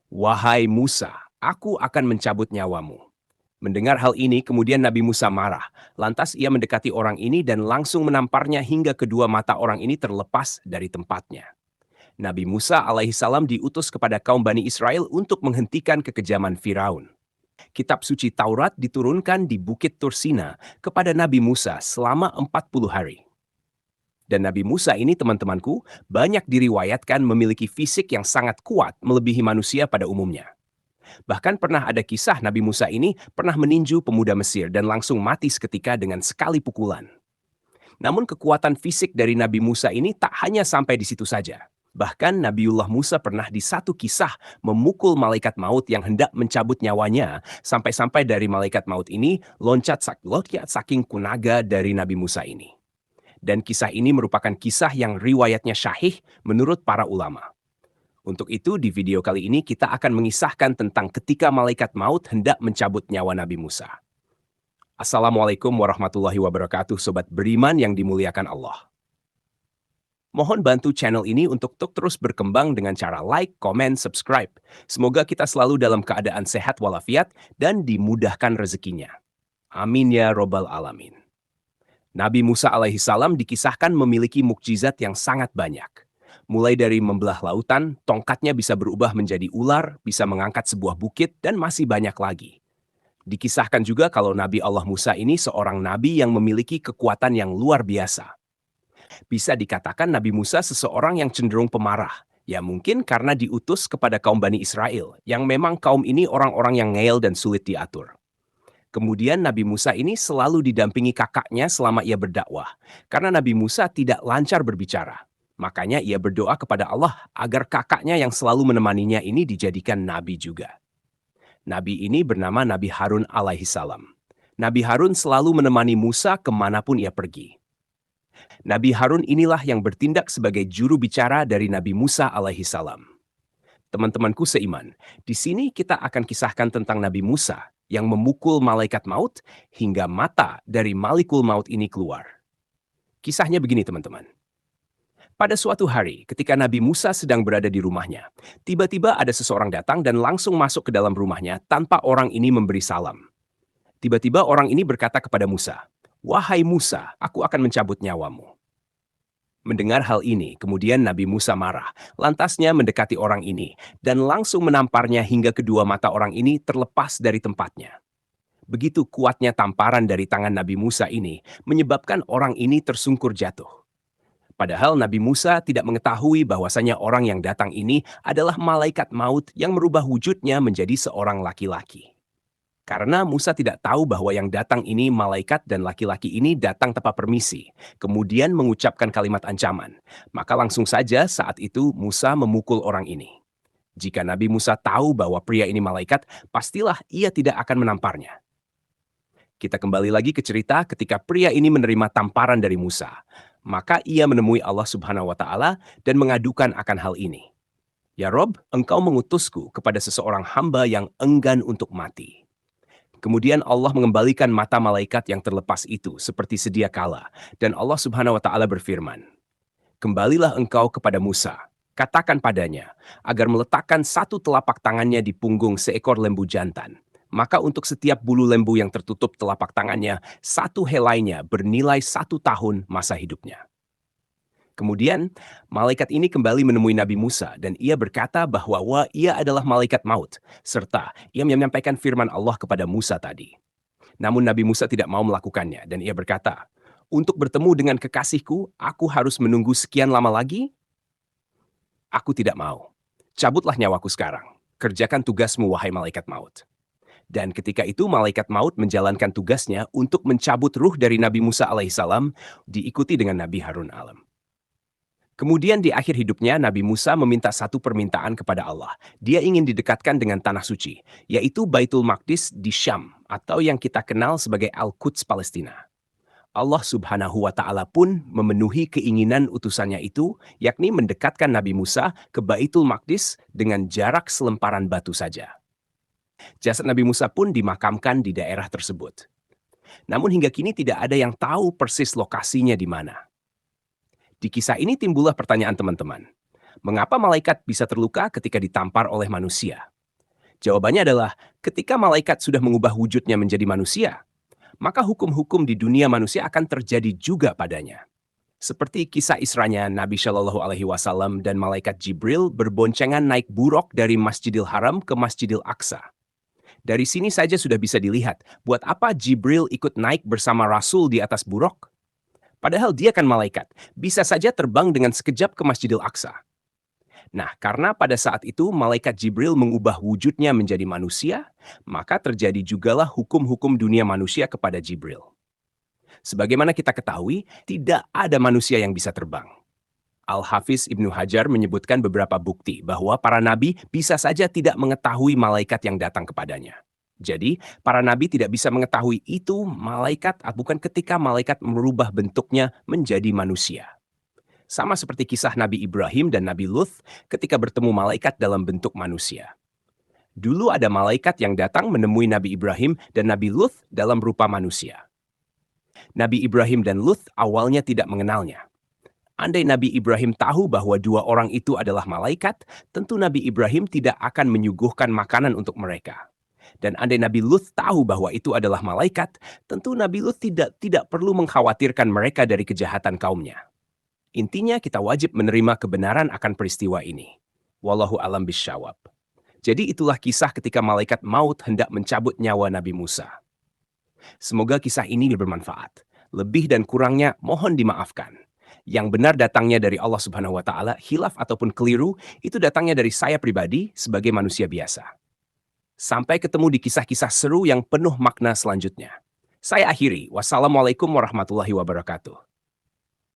"Wahai Musa, aku akan mencabut nyawamu." Mendengar hal ini, kemudian Nabi Musa marah. Lantas ia mendekati orang ini dan langsung menamparnya hingga kedua mata orang ini terlepas dari tempatnya. Nabi Musa alaihissalam diutus kepada kaum Bani Israel untuk menghentikan kekejaman Firaun. Kitab suci Taurat diturunkan di Bukit Tursina kepada Nabi Musa selama 40 hari. Dan Nabi Musa ini, teman-temanku, banyak diriwayatkan memiliki fisik yang sangat kuat melebihi manusia pada umumnya. Bahkan pernah ada kisah Nabi Musa ini pernah meninju pemuda Mesir dan langsung mati seketika dengan sekali pukulan. Namun kekuatan fisik dari Nabi Musa ini tak hanya sampai di situ saja. Bahkan Nabiullah Musa pernah di satu kisah memukul malaikat maut yang hendak mencabut nyawanya, sampai-sampai dari malaikat maut ini loncat saking kunaga dari Nabi Musa ini. Dan kisah ini merupakan kisah yang riwayatnya syahih menurut para ulama. Untuk itu, di video kali ini kita akan mengisahkan tentang ketika malaikat maut hendak mencabut nyawa Nabi Musa. Assalamualaikum warahmatullahi wabarakatuh, sobat beriman yang dimuliakan Allah. Mohon bantu channel ini untuk terus berkembang dengan cara like, komen, subscribe. Semoga kita selalu dalam keadaan sehat walafiat dan dimudahkan rezekinya. Amin ya robbal alamin. Nabi Musa alaihissalam dikisahkan memiliki mukjizat yang sangat banyak. Mulai dari membelah lautan, tongkatnya bisa berubah menjadi ular, bisa mengangkat sebuah bukit, dan masih banyak lagi. Dikisahkan juga kalau Nabi Allah Musa ini seorang nabi yang memiliki kekuatan yang luar biasa. Bisa dikatakan Nabi Musa seseorang yang cenderung pemarah. Ya mungkin karena diutus kepada kaum Bani Israel, yang memang kaum ini orang-orang yang ngeyel dan sulit diatur. Kemudian Nabi Musa ini selalu didampingi kakaknya selama ia berdakwah, karena Nabi Musa tidak lancar berbicara. Makanya ia berdoa kepada Allah agar kakaknya yang selalu menemaninya ini dijadikan nabi juga. Nabi ini bernama Nabi Harun alaihissalam. Nabi Harun selalu menemani Musa kemanapun ia pergi. Nabi Harun inilah yang bertindak sebagai juru bicara dari Nabi Musa alaihissalam. Teman-temanku seiman, di sini kita akan kisahkan tentang Nabi Musa yang memukul malaikat maut hingga mata dari Malikul Maut ini keluar. Kisahnya begini, teman-teman. Pada suatu hari, ketika Nabi Musa sedang berada di rumahnya, tiba-tiba ada seseorang datang dan langsung masuk ke dalam rumahnya tanpa orang ini memberi salam. Tiba-tiba orang ini berkata kepada Musa, "Wahai Musa, aku akan mencabut nyawamu." Mendengar hal ini, kemudian Nabi Musa marah, lantasnya mendekati orang ini, dan langsung menamparnya hingga kedua mata orang ini terlepas dari tempatnya. Begitu kuatnya tamparan dari tangan Nabi Musa ini, menyebabkan orang ini tersungkur jatuh. Padahal Nabi Musa tidak mengetahui bahwasanya orang yang datang ini adalah malaikat maut yang merubah wujudnya menjadi seorang laki-laki. Karena Musa tidak tahu bahwa yang datang ini malaikat dan laki-laki ini datang tanpa permisi, kemudian mengucapkan kalimat ancaman. Maka langsung saja saat itu Musa memukul orang ini. Jika Nabi Musa tahu bahwa pria ini malaikat, pastilah ia tidak akan menamparnya. Kita kembali lagi ke cerita ketika pria ini menerima tamparan dari Musa. Maka ia menemui Allah Subhanahu wa Ta'ala dan mengadukan akan hal ini. "Ya Rob, engkau mengutusku kepada seseorang hamba yang enggan untuk mati." Kemudian Allah mengembalikan mata malaikat yang terlepas itu seperti sedia kala. Dan Allah Subhanahu wa Ta'ala berfirman, "Kembalilah engkau kepada Musa. Katakan padanya, agar meletakkan satu telapak tangannya di punggung seekor lembu jantan. Maka untuk setiap bulu lembu yang tertutup telapak tangannya, satu helainya bernilai 1 tahun masa hidupnya." Kemudian, malaikat ini kembali menemui Nabi Musa dan ia berkata bahwa ia adalah malaikat maut, serta ia menyampaikan firman Allah kepada Musa tadi. Namun Nabi Musa tidak mau melakukannya dan ia berkata, "Untuk bertemu dengan kekasihku, aku harus menunggu sekian lama lagi? Aku tidak mau. Cabutlah nyawaku sekarang. Kerjakan tugasmu, wahai malaikat maut." Dan ketika itu malaikat maut menjalankan tugasnya untuk mencabut ruh dari Nabi Musa alaihissalam, diikuti dengan Nabi Harun alam. Kemudian di akhir hidupnya Nabi Musa meminta satu permintaan kepada Allah. Dia ingin didekatkan dengan tanah suci, yaitu Baitul Maqdis di Syam, atau yang kita kenal sebagai Al-Quds Palestina. Allah Subhanahu wa Ta'ala pun memenuhi keinginan utusannya itu, yakni mendekatkan Nabi Musa ke Baitul Maqdis dengan jarak selemparan batu saja. Jasad Nabi Musa pun dimakamkan di daerah tersebut. Namun hingga kini tidak ada yang tahu persis lokasinya di mana. Di kisah ini timbullah pertanyaan teman-teman. Mengapa malaikat bisa terluka ketika ditampar oleh manusia? Jawabannya adalah ketika malaikat sudah mengubah wujudnya menjadi manusia, maka hukum-hukum di dunia manusia akan terjadi juga padanya. Seperti kisah Isranya Nabi Shallallahu Alaihi Wasallam dan malaikat Jibril berboncengan naik buruk dari Masjidil Haram ke Masjidil Aqsa. Dari sini saja sudah bisa dilihat buat apa Jibril ikut naik bersama Rasul di atas buruk. Padahal dia kan malaikat, bisa saja terbang dengan sekejap ke Masjidil Aqsa. Nah, karena pada saat itu malaikat Jibril mengubah wujudnya menjadi manusia, maka terjadi jugalah hukum-hukum dunia manusia kepada Jibril. Sebagaimana kita ketahui, tidak ada manusia yang bisa terbang. Al-Hafiz Ibnu Hajar menyebutkan beberapa bukti bahwa para nabi bisa saja tidak mengetahui malaikat yang datang kepadanya. Jadi, para nabi tidak bisa mengetahui itu malaikat bukan ketika malaikat merubah bentuknya menjadi manusia. Sama seperti kisah Nabi Ibrahim dan Nabi Luth ketika bertemu malaikat dalam bentuk manusia. Dulu ada malaikat yang datang menemui Nabi Ibrahim dan Nabi Luth dalam rupa manusia. Nabi Ibrahim dan Luth awalnya tidak mengenalnya. Andai Nabi Ibrahim tahu bahwa dua orang itu adalah malaikat, tentu Nabi Ibrahim tidak akan menyuguhkan makanan untuk mereka. Dan andai Nabi Luth tahu bahwa itu adalah malaikat, tentu Nabi Luth tidak perlu mengkhawatirkan mereka dari kejahatan kaumnya. Intinya kita wajib menerima kebenaran akan peristiwa ini. Wallahu alam bisyawab. Jadi itulah kisah ketika malaikat maut hendak mencabut nyawa Nabi Musa. Semoga kisah ini bermanfaat. Lebih dan kurangnya mohon dimaafkan. Yang benar datangnya dari Allah Subhanahu wa taala, khilaf ataupun keliru itu datangnya dari saya pribadi sebagai manusia biasa. Sampai ketemu di kisah-kisah seru yang penuh makna selanjutnya. Saya akhiri. Wassalamualaikum warahmatullahi wabarakatuh.